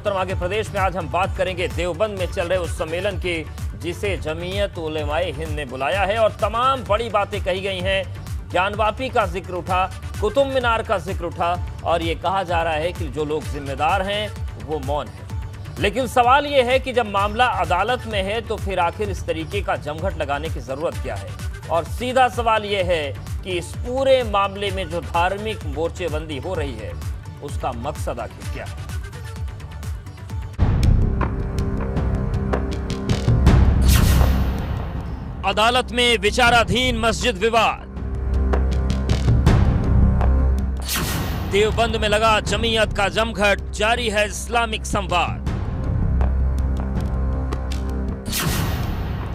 उत्तर मध्य प्रदेश में आज हम बात करेंगे देवबंद में चल रहे उस सम्मेलन की जिसे जमीयत उलेमाए हिंद ने बुलाया है और तमाम बड़ी बातें कही गई हैं। ज्ञानवापी का जिक्र उठा, कुतुब मीनार का जिक्र उठा और ये कहा जा रहा है कि जो लोग जिम्मेदार हैं वो मौन है। लेकिन सवाल ये है कि जब मामला अदालत में है तो फिर आखिर इस तरीके का जमघट लगाने की जरूरत क्या है। और सीधा सवाल ये है कि इस पूरे मामले में जो धार्मिक मोर्चेबंदी हो रही है उसका मकसद आखिर क्या है। अदालत में विचाराधीन मस्जिद विवाद, देवबंद में लगा जमीयत का जमघट, जारी है इस्लामिक संवाद।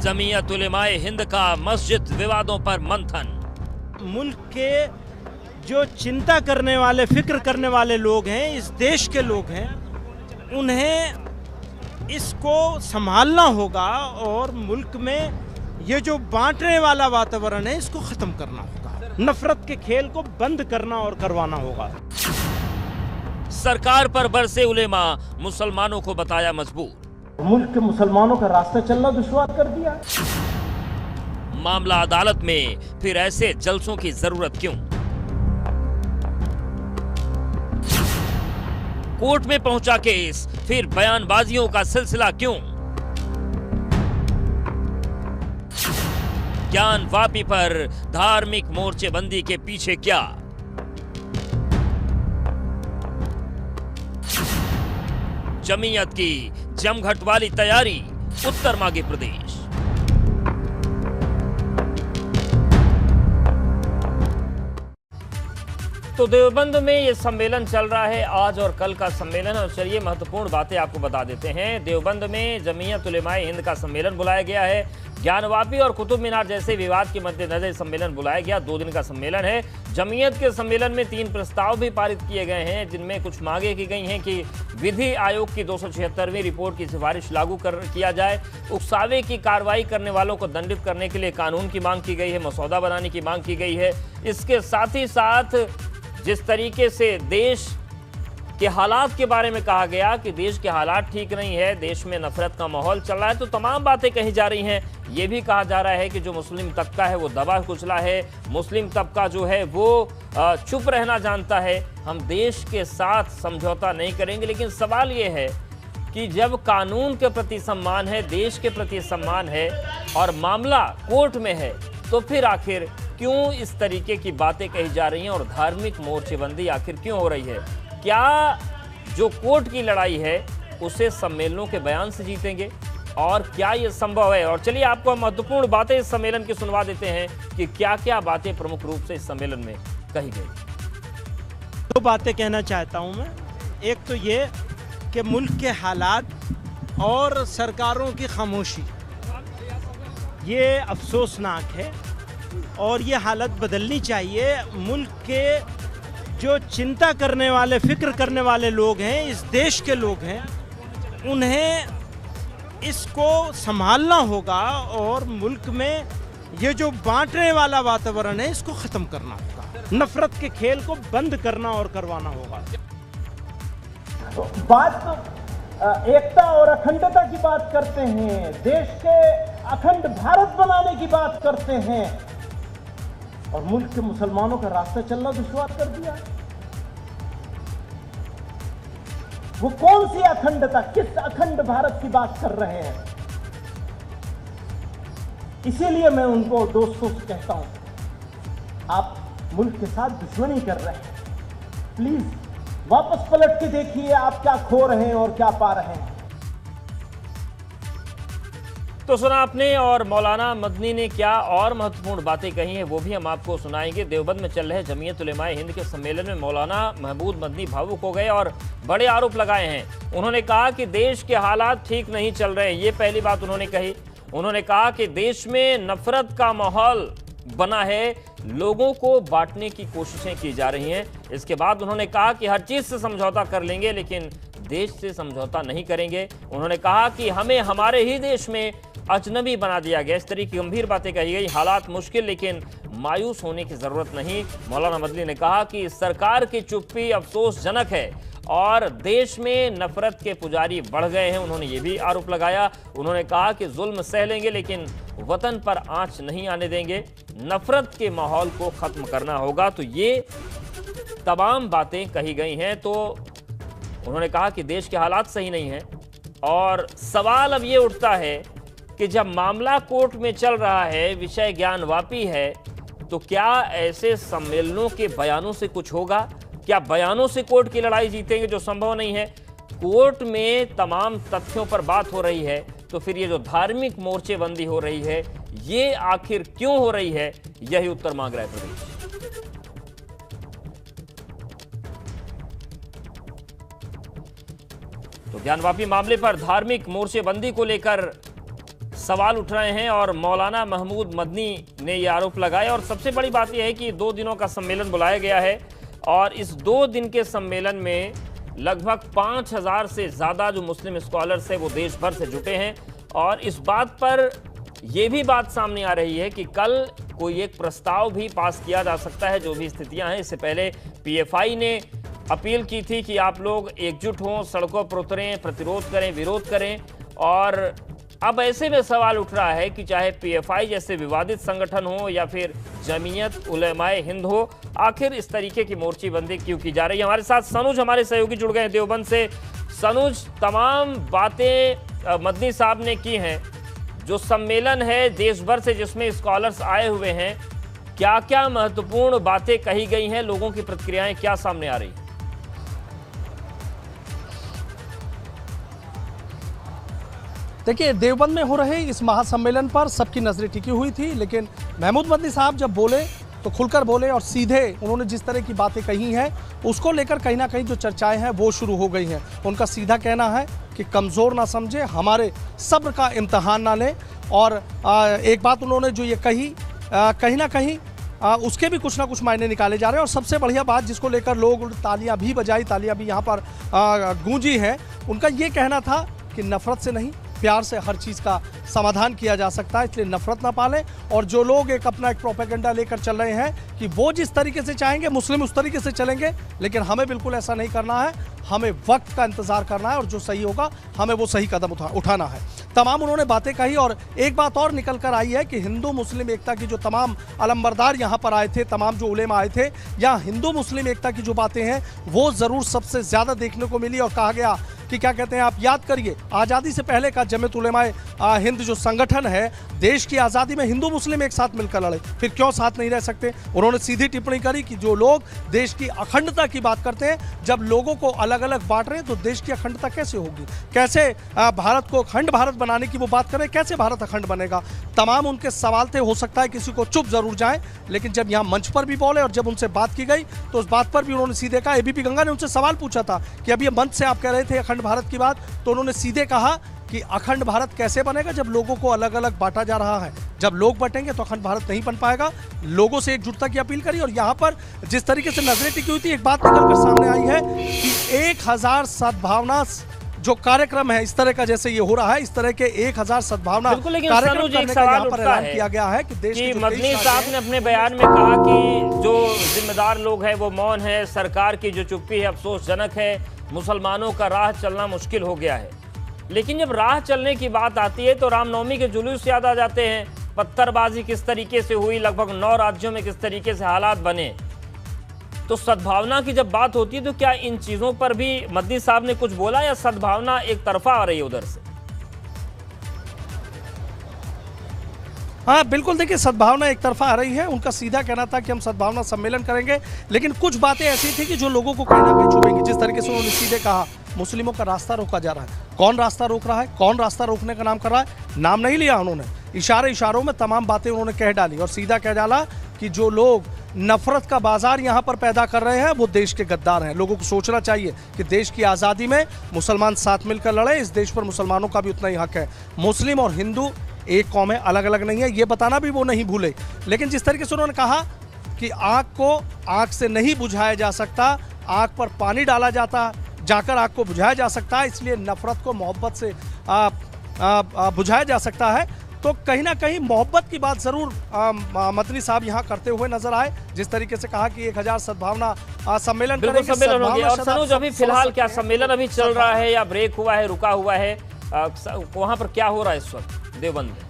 जमीयत उलेमाए हिंद का मस्जिद विवादों पर मंथन। मुल्क के जो चिंता करने वाले, फिक्र करने वाले लोग हैं, इस देश के लोग हैं, उन्हें इसको संभालना होगा और मुल्क में ये जो बांटने वाला वातावरण है इसको खत्म करना होगा। नफरत के खेल को बंद करना और करवाना होगा। सरकार पर बरसे उलेमा, मुसलमानों को बताया मजबूर। मुल्क के मुसलमानों का रास्ता चलना दुश्वार कर दिया। मामला अदालत में, फिर ऐसे जलसों की जरूरत क्यों। कोर्ट में पहुंचा केस, फिर बयानबाजियों का सिलसिला क्यों। ज्ञानवापी पर धार्मिक मोर्चेबंदी के पीछे क्या। जमीयत की जमघट वाली तैयारी, उत्तर मध्य प्रदेश। तो देवबंद में ये सम्मेलन चल रहा है, आज और कल का सम्मेलन है। और चलिए महत्वपूर्ण बातें आपको बता देते हैं। देवबंद में जमीयत उलेमाए हिंद का सम्मेलन बुलाया गया है। ज्ञानवापी और कुतुब मीनार जैसे विवाद के मद्देनजर सम्मेलन बुलाया गया। 2 दिन का सम्मेलन है। जमीयत के सम्मेलन में 3 प्रस्ताव भी पारित किए गए हैं, जिनमें कुछ मांगे की गई हैं कि विधि आयोग की 276वीं रिपोर्ट की सिफारिश लागू किया जाए, उकसावे की कार्रवाई करने वालों को दंडित करने के लिए कानून की मांग की गई है, मसौदा बनाने की मांग की गई है। इसके साथ ही साथ जिस तरीके से देश के हालात के बारे में कहा गया कि देश के हालात ठीक नहीं है, देश में नफरत का माहौल चल रहा है, तो तमाम बातें कही जा रही हैं। ये भी कहा जा रहा है कि जो मुस्लिम तबका है वो दबा कुचला है, मुस्लिम तबका जो है वो चुप रहना जानता है, हम देश के साथ समझौता नहीं करेंगे। लेकिन सवाल ये है कि जब कानून के प्रति सम्मान है, देश के प्रति सम्मान है और मामला कोर्ट में है, तो फिर आखिर क्यों इस तरीके की बातें कही जा रही हैं और धार्मिक मोर्चेबंदी आखिर क्यों हो रही है। क्या जो कोर्ट की लड़ाई है उसे सम्मेलनों के बयान से जीतेंगे और क्या ये संभव है। और चलिए आपको महत्वपूर्ण बातें इस सम्मेलन की सुनवा देते हैं कि क्या क्या बातें प्रमुख रूप से इस सम्मेलन में कही गई। 2 बातें कहना चाहता हूं मैं। एक तो ये कि मुल्क के हालात और सरकारों की खामोशी, ये अफसोसनाक है और ये हालत बदलनी चाहिए। मुल्क के जो चिंता करने वाले, फिक्र करने वाले लोग हैं, इस देश के लोग हैं, उन्हें इसको संभालना होगा और मुल्क में ये जो बांटने वाला वातावरण है इसको खत्म करना होगा। नफरत के खेल को बंद करना और करवाना होगा। तो बात तो एकता और अखंडता की बात करते हैं, देश के अखंड भारत बनाने की बात करते हैं और मुल्क के मुसलमानों का रास्ता चलना दुश्वार कर दिया। वो कौन सी अखंडता, किस अखंड भारत की बात कर रहे हैं। इसीलिए मैं उनको दोस्तों से कहता हूं, आप मुल्क के साथ दुश्मनी कर रहे हैं, प्लीज वापस पलट के देखिए आप क्या खो रहे हैं और क्या पा रहे हैं। तो सुना आपने, और मौलाना मदनी ने क्या और महत्वपूर्ण बातें कही हैं वो भी हम आपको सुनाएंगे। देवबंद में चल रहे जमीयत उलेमाए हिंद के सम्मेलन में मौलाना महबूब मदनी भावुक हो गए और बड़े आरोप लगाए हैं। उन्होंने कहा कि देश के हालात ठीक नहीं चल रहे हैं, ये पहली बात उन्होंने कही। उन्होंने कहा कि देश में नफरत का माहौल बना है, लोगों को बांटने की कोशिशें की जा रही हैं। इसके बाद उन्होंने कहा कि हर चीज से समझौता कर लेंगे लेकिन देश से समझौता नहीं करेंगे। उन्होंने कहा कि हमें हमारे ही देश में अजनबी बना दिया गया। इस तरह की गंभीर बातें कही गई। हालात मुश्किल लेकिन मायूस होने की जरूरत नहीं। मौलाना मदनी ने कहा कि सरकार की चुप्पी अफसोसजनक है और देश में नफरत के पुजारी बढ़ गए हैं, उन्होंने ये भी आरोप लगाया। उन्होंने कहा कि जुल्म सह लेंगे लेकिन वतन पर आंच नहीं आने देंगे, नफरत के माहौल को खत्म करना होगा। तो ये तमाम बातें कही गई हैं। तो उन्होंने कहा कि देश के हालात सही नहीं हैं और सवाल अब ये उठता है कि जब मामला कोर्ट में चल रहा है, विषय ज्ञानवापी है, तो क्या ऐसे सम्मेलनों के बयानों से कुछ होगा? क्या बयानों से कोर्ट की लड़ाई जीतेंगे, जो संभव नहीं है? कोर्ट में तमाम तथ्यों पर बात हो रही है, तो फिर ये जो धार्मिक मोर्चेबंदी हो रही है, ये आखिर क्यों हो रही है? यही उत्तर मांग रहा है प्रदेश। तो ज्ञानवापी मामले पर धार्मिक मोर्चेबंदी को लेकर सवाल उठ रहे हैं और मौलाना महमूद मदनी ने यह आरोप लगाया। और सबसे बड़ी बात यह है कि 2 दिनों का सम्मेलन बुलाया गया है और इस 2 दिन के सम्मेलन में लगभग 5000 से ज़्यादा जो मुस्लिम स्कॉलर्स हैं वो देश भर से जुटे हैं। और इस बात पर यह भी बात सामने आ रही है कि कल कोई एक प्रस्ताव भी पास किया जा सकता है, जो भी स्थितियां हैं। इससे पहले पीएफआई ने अपील की थी कि आप लोग एकजुट हों, सड़कों पर उतरें, प्रतिरोध करें, विरोध करें। और अब ऐसे में सवाल उठ रहा है कि चाहे पीएफआई जैसे विवादित संगठन हो या फिर जमीयत उलेमाए हिंद हो, आखिर इस तरीके की मोर्चेबंदी क्यों की जा रही है? हमारे साथ सनुज हमारे सहयोगी जुड़ गए हैं देवबंद से। सनुज, तमाम बातें मदनी साहब ने की हैं, जो सम्मेलन है देश भर से जिसमें स्कॉलर्स आए हुए हैं, क्या क्या महत्वपूर्ण बातें कही गई हैं, लोगों की प्रतिक्रियाएं क्या सामने आ रही हैं? देखिए, देवबंद में हो रहे इस महासम्मेलन पर सबकी नजरें टिकी हुई थी, लेकिन महमूद मदनी साहब जब बोले तो खुलकर बोले और सीधे उन्होंने जिस तरह की बातें कही हैं उसको लेकर कहीं ना कहीं जो चर्चाएं हैं वो शुरू हो गई हैं। उनका सीधा कहना है कि कमज़ोर ना समझे, हमारे सब्र का इम्तहान ना लें। और एक बात उन्होंने जो ये कही, कहीं ना कहीं उसके भी कुछ ना कुछ मायने निकाले जा रहे हैं। और सबसे बढ़िया बात जिसको लेकर लोग तालियां भी बजाई, तालियां भी यहाँ पर गूंजी हैं, उनका ये कहना था कि नफरत से नहीं, प्यार से हर चीज़ का समाधान किया जा सकता है, इसलिए नफरत ना पालें। और जो लोग अपना एक प्रोपेगेंडा लेकर चल रहे हैं कि वो जिस तरीके से चाहेंगे मुस्लिम उस तरीके से चलेंगे, लेकिन हमें बिल्कुल ऐसा नहीं करना है, हमें वक्त का इंतज़ार करना है और जो सही होगा हमें वो सही कदम उठाना है। तमाम उन्होंने बातें कही। और एक बात और निकल कर आई है कि हिंदू मुस्लिम एकता की जो तमाम अलमबरदार यहाँ पर आए थे, तमाम जो उलेमा आए थे, या हिंदू मुस्लिम एकता की जो बातें हैं वो ज़रूर सबसे ज़्यादा देखने को मिली। और कहा गया कि क्या कहते हैं, आप याद करिए, आज़ादी से पहले का जमीयत उलेमाए हिंद जो संगठन है, देश की आज़ादी में हिंदू मुस्लिम एक साथ मिलकर लड़े, फिर क्यों साथ नहीं रह सकते? उन्होंने सीधी टिप्पणी करी कि जो लोग देश की अखंडता की बात करते हैं, जब लोगों को अलग अलग बांट रहे हैं तो देश की अखंडता कैसे होगी? कैसे भारत को अखंड भारत बनाने की वो बात करें, कैसे भारत अखंड बनेगा? तमाम उनके सवाल थे। हो सकता है किसी को चुप जरूर जाए, लेकिन जब यहाँ मंच पर भी बोले और जब उनसे बात की गई तो उस बात पर भी उन्होंने सीधे कहा। एबीपी गंगा ने उनसे सवाल पूछा था कि अब ये मंच से आप कह रहे थे अखंड भारत की बात, तो उन्होंने सीधे कहा कि अखंड भारत कैसे बनेगा जब लोगों को अलग अलग बांटा जा रहा है? जब लोग बटेंगे तो अखंड भारत नहीं बन पाएगा। लोगों से एकजुटता की अपील करी। और यहाँ पर जिस तरीके से नजरें टिकी हुई थी, एक बात निकलकर सामने आई है कि 1000 सद्भावना जो कार्यक्रम है इस तरह का, जैसे ये हो रहा है, इस तरह के 1000 सद्भावना कार्यक्रम करने का यहाँ पर ऐलान किया गया है कि देश के मदनी साहब ने अपने बयान में कहा कि जो जिम्मेदार लोग हैं वो मौन है, सरकार की जो चुप्पी है अफसोसजनक है, मुसलमानों का राह चलना मुश्किल हो गया है। लेकिन जब राह चलने की बात आती है तो रामनवमी के जुलूस याद आ जाते हैं, पत्थरबाजी किस तरीके से हुई, लगभग 9 राज्यों में किस तरीके से हालात बने। तो सद्भावना की जब बात होती है तो क्या इन चीजों पर भी मदनी साहब ने कुछ बोला, या सद्भावना एक तरफा आ रही है उधर से? हाँ बिल्कुल, देखिए सद्भावना एक तरफा आ रही है। उनका सीधा कहना था कि हम सद्भावना सम्मेलन करेंगे, लेकिन कुछ बातें ऐसी थी कि जो लोगों को कहीं ना कहीं छुएंगी। जिस तरीके से उन्होंने सीधे कहा मुस्लिमों का रास्ता रोका जा रहा है, कौन रास्ता रोक रहा है, कौन रास्ता रोकने का नाम कर रहा है, नाम नहीं लिया उन्होंने, इशारों में तमाम बातें उन्होंने कह डाली। और सीधा कह डाला कि जो लोग नफरत का बाजार यहाँ पर पैदा कर रहे हैं वो देश के गद्दार हैं। लोगों को सोचना चाहिए कि देश की आज़ादी में मुसलमान साथ मिलकर लड़े, इस देश पर मुसलमानों का भी उतना ही हक है। मुस्लिम और हिंदू एक कौम है, अलग अलग नहीं है, ये बताना भी वो नहीं भूले। लेकिन जिस तरीके से उन्होंने कहा कि आग को आग से नहीं बुझाया जा सकता, आग पर पानी डाला जाकर आग को बुझाया जा सकता है, इसलिए नफरत को मोहब्बत से बुझाया जा सकता है। तो कहीं ना कहीं मोहब्बत की बात ज़रूर मदनी साहब यहाँ करते हुए नजर आए। जिस तरीके से कहा कि 1000 सद्भावना सम्मेलन बिल्कुल करेंगे। सम्मेलन हो गया। और सद्भावना सनोज, अभी फिलहाल क्या सम्मेलन अभी चल रहा है या ब्रेक हुआ है, रुका हुआ है? वहां पर क्या हो रहा है इस वक्त देवबंद में?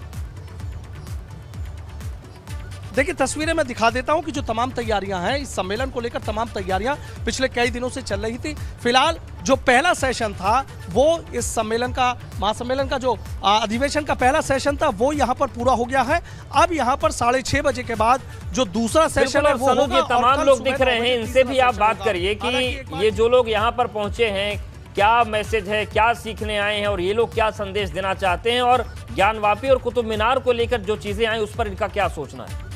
देखिए, तस्वीरें मैं दिखा देता हूं कि जो तमाम तैयारियां हैं इस सम्मेलन को लेकर, तमाम तैयारियां पिछले कई दिनों से चल रही थी। फिलहाल जो पहला सेशन था वो इस सम्मेलन का, महासम्मेलन का जो अधिवेशन का पहला सेशन था वो यहां पर पूरा हो गया है। अब यहां पर 6:30 बजे के बाद जो दूसरा सेशन है वो होगा। ये तमाम लोग दिख रहे हैं, इनसे भी आप बात करिए कि ये जो लोग यहाँ पर पहुंचे हैं, क्या मैसेज है, क्या सीखने आए हैं और ये लोग क्या संदेश देना चाहते हैं, और ज्ञानवापी और कुतुब मीनार को लेकर जो चीजें आई उस पर इनका क्या सोचना है?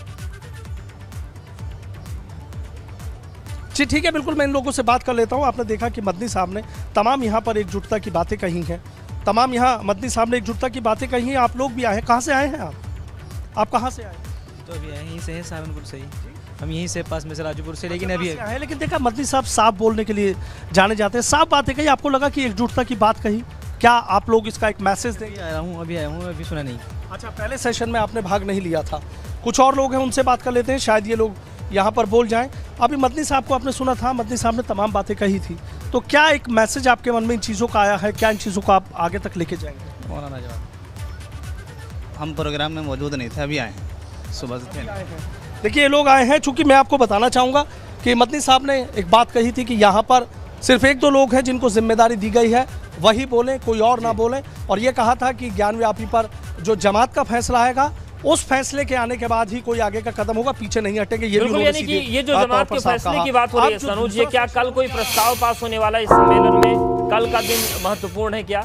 जी ठीक है, बिल्कुल मैं इन लोगों से बात कर लेता हूं। आपने देखा कि मदनी साहब ने तमाम यहां पर एकजुटता की बातें कही हैं, तमाम यहां मदनी साहब ने एकजुटता की बातें कही हैं। आप लोग भी आए हैं, कहां से आए हैं आप कहां से आए? तो अभी यहीं से हैं, सहारनपुर से ही। हम यहीं से पास में से राजूपुर से, लेकिन अभी आए। लेकिन देखा, मदनी साहब साफ बोलने के लिए जाने जाते हैं, साफ बातें कही। आपको लगा कि एकजुटता की बात कही, क्या आप लोग इसका एक मैसेज देंगे? अभी आया हूँ, अभी सुना नहीं। अच्छा, पहले सेशन में आपने भाग नहीं लिया था। कुछ और लोग हैं, उनसे बात कर लेते हैं, शायद ये लोग यहाँ पर बोल जाएं। अभी मदनी साहब को आपने सुना था, मदनी साहब ने तमाम बातें कही थी, तो क्या एक मैसेज आपके मन में इन चीज़ों का आया है? क्या इन चीज़ों को आप आगे तक लेके जाएंगे? मौलाना जवाब, हम प्रोग्राम में मौजूद नहीं थे, अभी आए हैं, सुबह से थे। देखिए, ये लोग आए हैं। चूंकि मैं आपको बताना चाहूँगा कि मदनी साहब ने एक बात कही थी कि यहाँ पर सिर्फ 1-2 लोग हैं जिनको जिम्मेदारी दी गई है, वही बोलें, कोई और ना बोलें। और ये कहा था कि ज्ञानव्यापी पर जो जमात का फैसला आएगा उस फैसले के आने के बाद ही कोई आगे का कदम होगा, पीछे नहीं हटेंगे। ये बिल्कुल, यानी कि ये जो जमात के फैसले की बात हो रही है सनोज, ये क्या कल कोई प्रस्ताव पास होने वाला है इस सम्मेलन में? कल का दिन महत्वपूर्ण है क्या?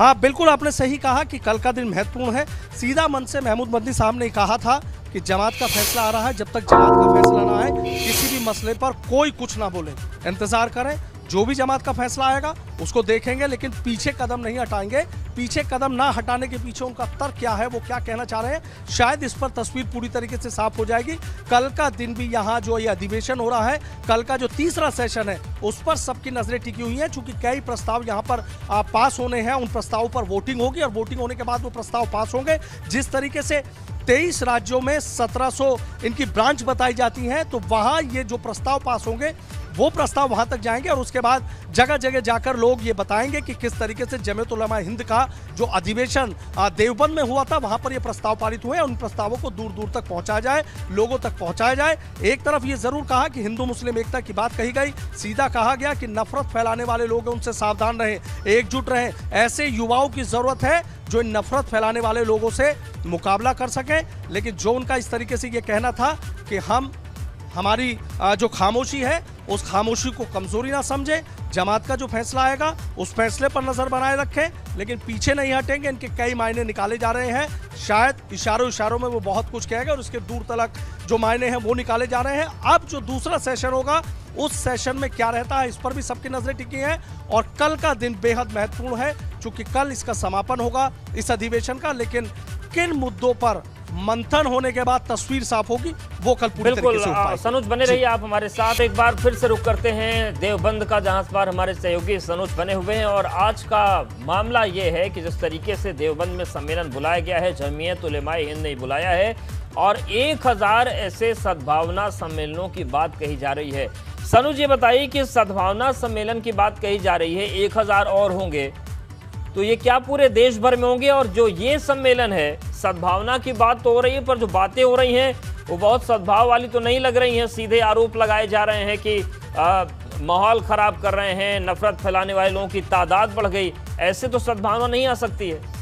हाँ बिल्कुल, आपने सही कहा कि कल का दिन महत्वपूर्ण है। सीधा मन से महमूद मदनी साहब ने कहा था कि जमात का फैसला आ रहा है, जब तक जमात का फैसला ना आए किसी भी मसले पर कोई कुछ ना बोले, इंतजार करें। जो भी जमात का फैसला आएगा उसको देखेंगे, लेकिन पीछे कदम नहीं हटाएंगे। पीछे कदम ना हटाने के पीछे उनका तर्क क्या है, वो क्या कहना चाह रहे हैं, शायद इस पर तस्वीर पूरी तरीके से साफ हो जाएगी। कल का दिन भी यहाँ जो ये अधिवेशन हो रहा है, कल का जो तीसरा सेशन है, उस पर सबकी नजरें टिकी हुई हैं। चूंकि कई प्रस्ताव यहाँ पर पास होने हैं, उन प्रस्तावों पर वोटिंग होगी और वोटिंग होने के बाद वो प्रस्ताव पास होंगे। जिस तरीके से 23 राज्यों में 1700 इनकी ब्रांच बताई जाती हैं, तो वहाँ ये जो प्रस्ताव पास होंगे वो प्रस्ताव वहां तक जाएंगे और उसके बाद जगह जगह जाकर लोग ये बताएंगे कि किस तरीके से जमीयत उलमा हिंद का जो अधिवेशन देवबंद में हुआ था, वहां पर ये प्रस्ताव पारित हुए। उन प्रस्तावों को दूर दूर तक पहुंचाया जाए, लोगों तक पहुंचाया जाए। एक तरफ ये जरूर कहा कि हिंदू मुस्लिम एकता की बात कही गई, सीधा कहा गया कि नफरत फैलाने वाले लोग हैं उनसे सावधान रहें, एकजुट रहें। ऐसे युवाओं की जरूरत है जो इन नफरत फैलाने वाले लोगों से मुकाबला कर सकें। लेकिन जो उनका इस तरीके से ये कहना था कि हमारी जो खामोशी है उस खामोशी को कमजोरी ना समझे, जमात का जो फैसला आएगा उस फैसले पर नजर बनाए रखें, लेकिन पीछे नहीं हटेंगे। इनके कई मायने निकाले जा रहे हैं, शायद इशारों में वो बहुत कुछ कहेगा और उसके दूर तलक जो मायने हैं वो निकाले जा रहे हैं। अब जो दूसरा सेशन होगा उस सेशन में क्या रहता है, इस पर भी सबकी नजरें टिकी हैं। और कल का दिन बेहद महत्वपूर्ण है, चूंकि कल इसका समापन होगा इस अधिवेशन का। लेकिन किन मुद्दों पर मंथन होने के बाद तस्वीर साफ होगी वो कल पूरी तरीके से हो पाएगी। सनोज बने रहिए आप हमारे साथ। एक बार फिर से रुक करते हैं देवबंद का, जहां इस बार हमारे सहयोगी सनोज बने हुए हैं। और आज का मामला ये है कि जिस तरीके से देवबंद में सम्मेलन बुलाया गया है, जमीयत उलेमाए हिंद ने बुलाया है और 1000 ऐसे सद्भावना सम्मेलनों की बात कही जा रही है। सनोज ये बताइए कि सद्भावना सम्मेलन की बात कही जा रही है, 1000 और होंगे, तो ये क्या पूरे देश भर में होंगे? और जो ये सम्मेलन है, सद्भावना की बात तो हो रही है, पर जो बातें हो रही हैं वो बहुत सद्भाव वाली तो नहीं लग रही हैं। सीधे आरोप लगाए जा रहे हैं कि माहौल खराब कर रहे हैं, नफरत फैलाने वाले लोगों की तादाद बढ़ गई। ऐसे तो सद्भावना नहीं आ सकती है।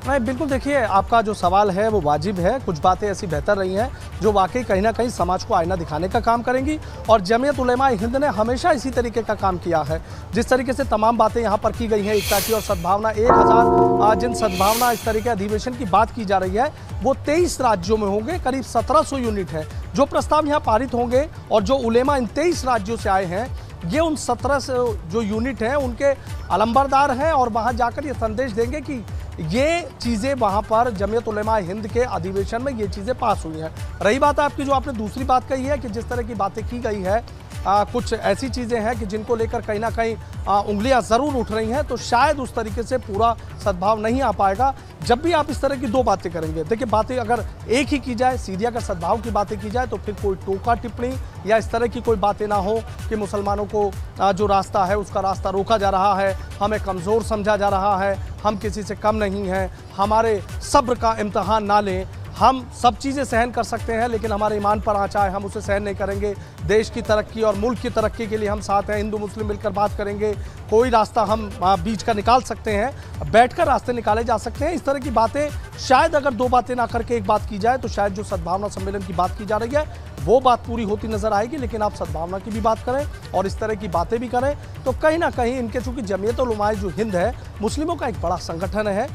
नहीं, बिल्कुल देखिए, आपका जो सवाल है वो वाजिब है। कुछ बातें ऐसी बेहतर रही हैं जो वाकई कहीं ना कहीं समाज को आईना दिखाने का काम करेंगी। और जमीयत उलेमाए हिंद ने हमेशा इसी तरीके का काम किया है। जिस तरीके से तमाम बातें यहाँ पर की गई हैं, एकता की और सद्भावना, 1000 जिन सद्भावना इस तरीके अधिवेशन की बात की जा रही है वो 23 राज्यों में होंगे। करीब 1700 यूनिट है जो प्रस्ताव यहाँ पारित होंगे। और जो उलेमा इन 23 राज्यों से आए हैं, ये उन 1700 जो यूनिट हैं उनके अलंबरदार हैं और वहाँ जाकर ये संदेश देंगे कि ये चीज़ें वहाँ पर जमीयत उलेमाए हिंद के अधिवेशन में ये चीज़ें पास हुई हैं। रही बात आपकी, जो आपने दूसरी बात कही है कि जिस तरह की बातें की गई है कुछ ऐसी चीज़ें हैं कि जिनको लेकर कहीं ना कहीं उंगलियां ज़रूर उठ रही हैं, तो शायद उस तरीके से पूरा सद्भाव नहीं आ पाएगा। जब भी आप इस तरह की दो बातें करेंगे, देखिए बातें अगर एक ही की जाए, सीधी अगर सद्भाव की बातें की जाए, तो फिर कोई टोका टिप्पणी या इस तरह की कोई बातें ना हो कि मुसलमानों को जो रास्ता है उसका रास्ता रोका जा रहा है, हमें कमज़ोर समझा जा रहा है, हम किसी से कम नहीं हैं, हमारे सब्र का इम्तहान ना लें, हम सब चीज़ें सहन कर सकते हैं लेकिन हमारे ईमान पर आँच आए हम उसे सहन नहीं करेंगे। देश की तरक्की और मुल्क की तरक्की के लिए हम साथ हैं, हिंदू मुस्लिम मिलकर बात करेंगे, कोई रास्ता हम बीच का निकाल सकते हैं, बैठकर रास्ते निकाले जा सकते हैं। इस तरह की बातें शायद अगर दो बातें ना करके एक बात की जाए तो शायद जो सद्भावना सम्मेलन की बात की जा रही है वो बात पूरी होती नजर आएगी। लेकिन आप सद्भावना की भी बात करें और इस तरह की बातें भी करें तो कहीं ना कहीं इनके, चूंकि जमीयत उलमाए जो हिंद है मुस्लिमों का एक बड़ा संगठन है,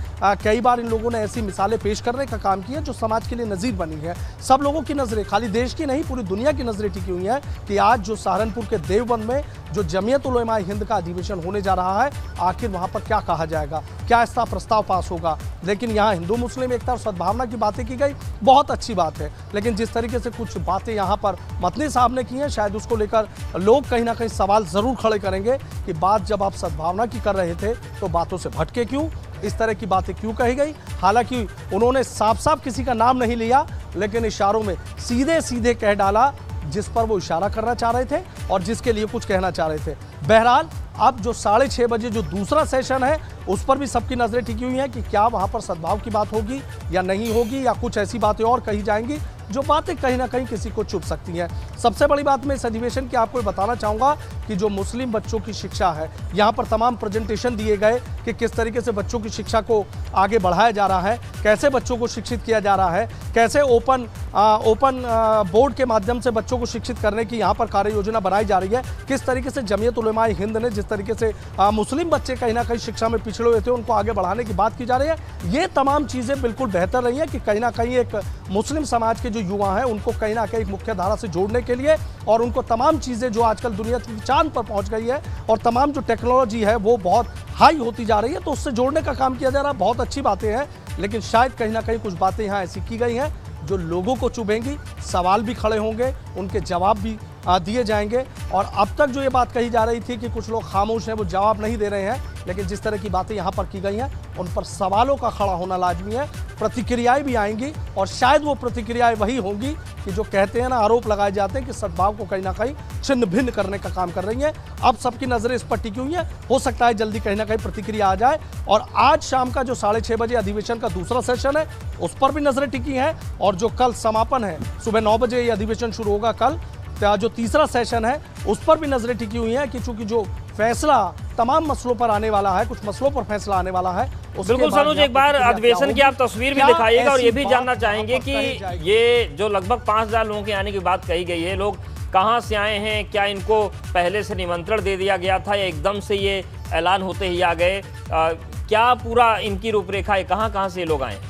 कई बार इन लोगों ने ऐसी मिसालें पेश करने का काम किया जो समाज के लिए नज़ीर बनी है। सब लोगों की नज़रें, खाली देश की नहीं पूरी दुनिया की नज़रें टिकी हुई हैं कि आज जो सहारनपुर के देवबंद में जो जमीयत उलमाए हिंद का अधिवेशन होने जा रहा है, आखिर वहाँ पर क्या कहा जाएगा, क्या इसका प्रस्ताव पास होगा। लेकिन यहाँ हिंदू मुस्लिम एकता और सद्भावना की बातें की गई, बहुत अच्छी बात है, लेकिन जिस तरीके से कुछ बातें यहाँ पर मतनी साहब ने की हैं, शायद उसको लेकर लोग कहीं ना कहीं सवाल ज़रूर खड़े करेंगे कि बात जब आप सद्भावना की कर रहे थे तो बातों से भटके क्यों, इस तरह की बातें क्यों कही गई। हालांकि उन्होंने साफ साफ किसी का नाम नहीं लिया, लेकिन इशारों में सीधे सीधे कह डाला जिस पर वो इशारा करना चाह रहे थे और जिसके लिए कुछ कहना चाह रहे थे। बहरहाल अब जो 6:30 बजे जो दूसरा सेशन है उस पर भी सबकी नज़रें टिकी हुई हैं कि क्या वहाँ पर सद्भाव की बात होगी या नहीं होगी, या कुछ ऐसी बातें और कही जाएंगी जो बातें कहीं ना कहीं किसी को चुभ सकती हैं। सबसे बड़ी बात मैं इस अधिवेशन की आपको बताना चाहूँगा कि जो मुस्लिम बच्चों की शिक्षा है, यहाँ पर तमाम प्रेजेंटेशन दिए गए कि किस तरीके से बच्चों की शिक्षा को आगे बढ़ाया जा रहा है, कैसे बच्चों को शिक्षित किया जा रहा है, कैसे ओपन बोर्ड के माध्यम से बच्चों को शिक्षित करने की यहाँ पर कार्य योजना बनाई जा रही है, किस तरीके से जमीयत उलमाए हिंद ने जिस तरीके से मुस्लिम बच्चे कहीं ना कहीं शिक्षा में पिछड़े हुए थे उनको आगे बढ़ाने की बात की जा रही है। ये तमाम चीज़ें बिल्कुल बेहतर रही है कि कहीं ना कहीं एक मुस्लिम समाज के जो युवा हैं उनको कहीं ना कहीं मुख्य धारा से जोड़ने के लिए और उनको तमाम चीज़ें जो आजकल दुनिया चांद पर पहुंच गई है और तमाम जो टेक्नोलॉजी है वो बहुत हाई होती जा रही है, तो उससे जोड़ने का काम किया जा रहा है। बहुत अच्छी बातें हैं, लेकिन शायद कहीं ना कहीं कुछ बातें यहाँ ऐसी की गई हैं जो लोगों को चुभेंगी, सवाल भी खड़े होंगे, उनके जवाब भी दिए जाएंगे। और अब तक जो ये बात कही जा रही थी कि कुछ लोग खामोश हैं, वो जवाब नहीं दे रहे हैं, लेकिन जिस तरह की बातें यहाँ पर की गई हैं उन पर सवालों का खड़ा होना लाजमी है, प्रतिक्रियाएं भी आएंगी और शायद वो प्रतिक्रियाएं वही होंगी कि जो कहते हैं ना, आरोप लगाए जाते हैं कि सद्भाव को कहीं ना कहीं छिन्न भिन्न करने का काम कर रही हैं। अब सबकी नज़रें इस पर टिकी हुई हैं, हो सकता है जल्दी कहीं ना कहीं प्रतिक्रिया आ जाए। और आज शाम का जो 6:30 बजे अधिवेशन का दूसरा सेशन है उस पर भी नज़रें टिकी हैं, और जो कल समापन है सुबह 9 बजे ये अधिवेशन शुरू होगा, कल जो तीसरा सेशन है उस पर भी नजरें टिकी हुई हैं कि चूंकि जो फैसला तमाम मसलों पर आने वाला है, कुछ मसलों पर फैसला आने वाला है। बिल्कुल सनोज, एक बार अधिवेशन की आप तस्वीर भी दिखाइएगा और ये भी जानना चाहेंगे कि ये जो लगभग 5000 लोगों के आने की बात कही गई है, लोग कहाँ से आए हैं, क्या इनको पहले से निमंत्रण दे दिया गया था या एकदम से ये ऐलान होते ही आ गए, क्या पूरा इनकी रूपरेखा है, कहाँ कहाँ से ये लोग आए?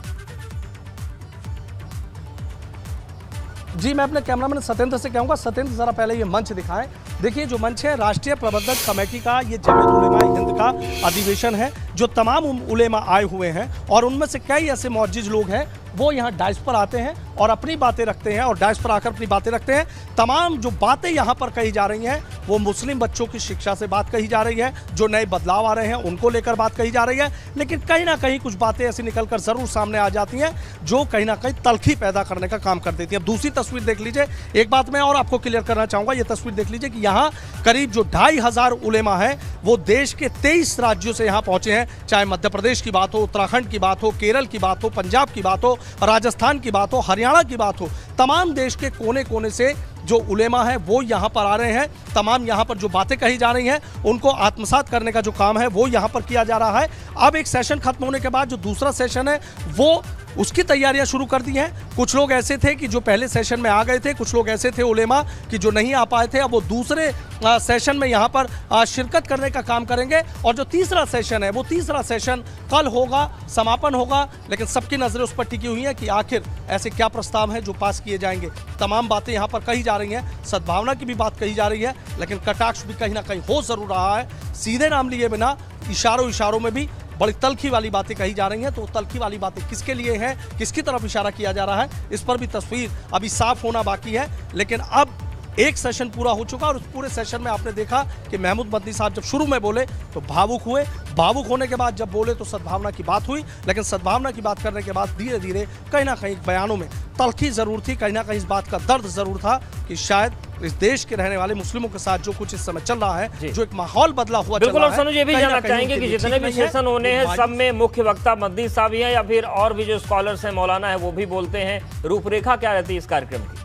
जी, मैं अपने कैमरामैन सत्येंद्र से कहूँगा, सत्येंद्र जरा पहले ये मंच दिखाएं। देखिए जो मंच है राष्ट्रीय प्रबंधक कमेटी का, ये जमीयत उलमाए हिंद का अधिवेशन है, जो तमाम उलेमा आए हुए हैं और उनमें से कई ऐसे मौजूद लोग हैं वो यहाँ डाइस पर आते हैं और अपनी बातें रखते हैं और डाइस पर आकर अपनी बातें रखते हैं। तमाम जो बातें यहाँ पर कही जा रही हैं वो मुस्लिम बच्चों की शिक्षा से बात कही जा रही है, जो नए बदलाव आ रहे हैं उनको लेकर बात कही जा रही है, लेकिन कहीं ना कहीं कुछ बातें ऐसी निकलकर ज़रूर सामने आ जाती हैं जो कहीं ना कहीं तलखी पैदा करने का काम कर देती है। अब दूसरी तस्वीर देख लीजिए, एक बात मैं और आपको क्लियर करना चाहूँगा, ये तस्वीर देख लीजिए कि यहाँ करीब जो 2500 उलेमा हैं वो देश के 23 राज्यों से यहाँ पहुँचे हैं, चाहे मध्य प्रदेश की बात हो, उत्तराखंड की बात हो, केरल की बात हो, पंजाब की बात हो, राजस्थान की बात हो, हरियाणा की बात हो, तमाम देश के कोने कोने से जो उलेमा है वो यहाँ पर आ रहे हैं। तमाम यहाँ पर जो बातें कही जा रही हैं उनको आत्मसात करने का जो काम है वो यहाँ पर किया जा रहा है। अब एक सेशन खत्म होने के बाद जो दूसरा सेशन है वो उसकी तैयारियां शुरू कर दी हैं। कुछ लोग ऐसे थे कि जो पहले सेशन में आ गए थे, कुछ लोग ऐसे थे उलेमा कि जो नहीं आ पाए थे, अब वो दूसरे सेशन में यहाँ पर शिरकत करने का काम करेंगे। और जो तीसरा सेशन है वो तीसरा सेशन कल होगा, समापन होगा, लेकिन सबकी नज़रें उस पर टिकी हुई हैं कि आखिर ऐसे क्या प्रस्ताव हैं जो पास किए जाएंगे। तमाम बातें यहाँ पर कही जा रही हैं, सद्भावना की भी बात कही जा रही है, लेकिन कटाक्ष भी कहीं ना कहीं हो ज़रूर रहा है। सीधे नाम लिए बिना इशारों में भी बड़ी तलखी वाली बातें कही जा रही हैं। तो तलखी वाली बातें किसके लिए हैं, किसकी तरफ इशारा किया जा रहा है, इस पर भी तस्वीर अभी साफ होना बाकी है। लेकिन अब एक सेशन पूरा हो चुका और उस पूरे सेशन में आपने देखा कि महमूद मदनी साहब जब शुरू में बोले तो भावुक हुए, भावुक होने के बाद जब बोले तो सद्भावना की बात हुई, लेकिन सद्भावना की बात करने के बाद धीरे धीरे कहीं ना कहीं बयानों में तल्खी जरूर थी, कहीं ना कहीं इस बात का दर्द जरूर था कि शायद इस देश के रहने वाले मुस्लिमों के साथ जो कुछ इस समय चल रहा है, जो एक माहौल बदला हुआ बिल्कुल। चल और रहा है, सनुज ये भी कहीं ना जानना कहीं चाहेंगे उनके कि लिए जितने ठीक भी नहीं है। सेशन होने हैं वो सब में मुख्य वक्ता मदनी साहब ही हैं या फिर और भी जो स्कॉलर्स हैं, मौलाना है, वो भी बोलते हैं? रूपरेखा क्या रहती है इस कार्यक्रम की?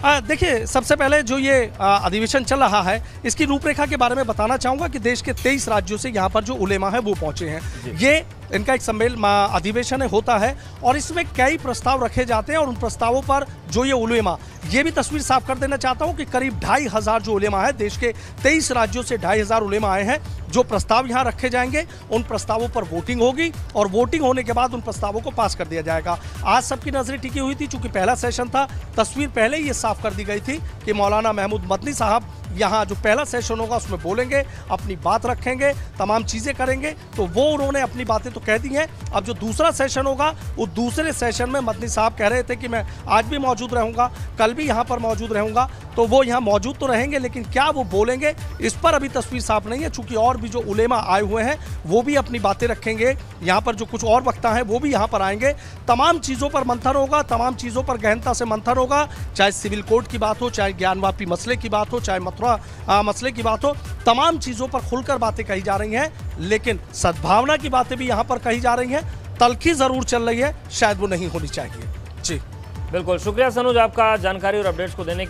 देखिए, सबसे पहले जो ये अधिवेशन चल रहा है इसकी रूपरेखा के बारे में बताना चाहूँगा कि देश के 23 राज्यों से यहाँ पर जो उलेमा है वो पहुँचे हैं। ये इनका एक सम्मेलन अधिवेशन होता है और इसमें कई प्रस्ताव रखे जाते हैं और उन प्रस्तावों पर जो ये उलेमा, ये भी तस्वीर साफ कर देना चाहता हूँ कि करीब 2500 जो उलेमा है, देश के 23 राज्यों से 2500 उलेमा आए हैं। जो प्रस्ताव यहाँ रखे जाएंगे उन प्रस्तावों पर वोटिंग होगी और वोटिंग होने के बाद उन प्रस्तावों को पास कर दिया जाएगा। आज सबकी नजरें टिकी हुई थी, चूंकि पहला सेशन था, तस्वीर पहले ही ये साफ कर दी गई थी कि मौलाना महमूद मदनी साहब यहाँ जो पहला सेशन होगा उसमें बोलेंगे, अपनी बात रखेंगे, तमाम चीज़ें करेंगे। तो वो उन्होंने अपनी बातें तो कह दी हैं। अब जो दूसरा सेशन होगा, वो दूसरे सेशन में मदनी साहब कह रहे थे कि मैं आज भी मौजूद रहूँगा, कल भी यहाँ पर मौजूद रहूँगा। तो वो यहाँ मौजूद तो रहेंगे, लेकिन क्या वो बोलेंगे इस पर अभी तस्वीर साफ नहीं है, चूँकि और भी जो उलेमा आए हुए हैं वो भी अपनी बातें रखेंगे। यहाँ पर जो कुछ और वक्ता हैं वो भी यहाँ पर आएंगे। तमाम चीज़ों पर मंथन होगा, तमाम चीज़ों पर गहनता से मंथन होगा, चाहे सिविल कोड की बात हो, चाहे ज्ञानवापी मसले की बात हो, चाहे मथुरा मसले की बात हो, तमाम चीज़ों पर खुलकर बातें कही जा रही हैं। लेकिन सद्भावना की बातें भी यहाँ पर कही जा रही हैं। तल्खी ज़रूर चल रही है, शायद वो नहीं होनी चाहिए। जी बिल्कुल, शुक्रिया सनुज आपका जानकारी और अपडेट्स को देने के लिए।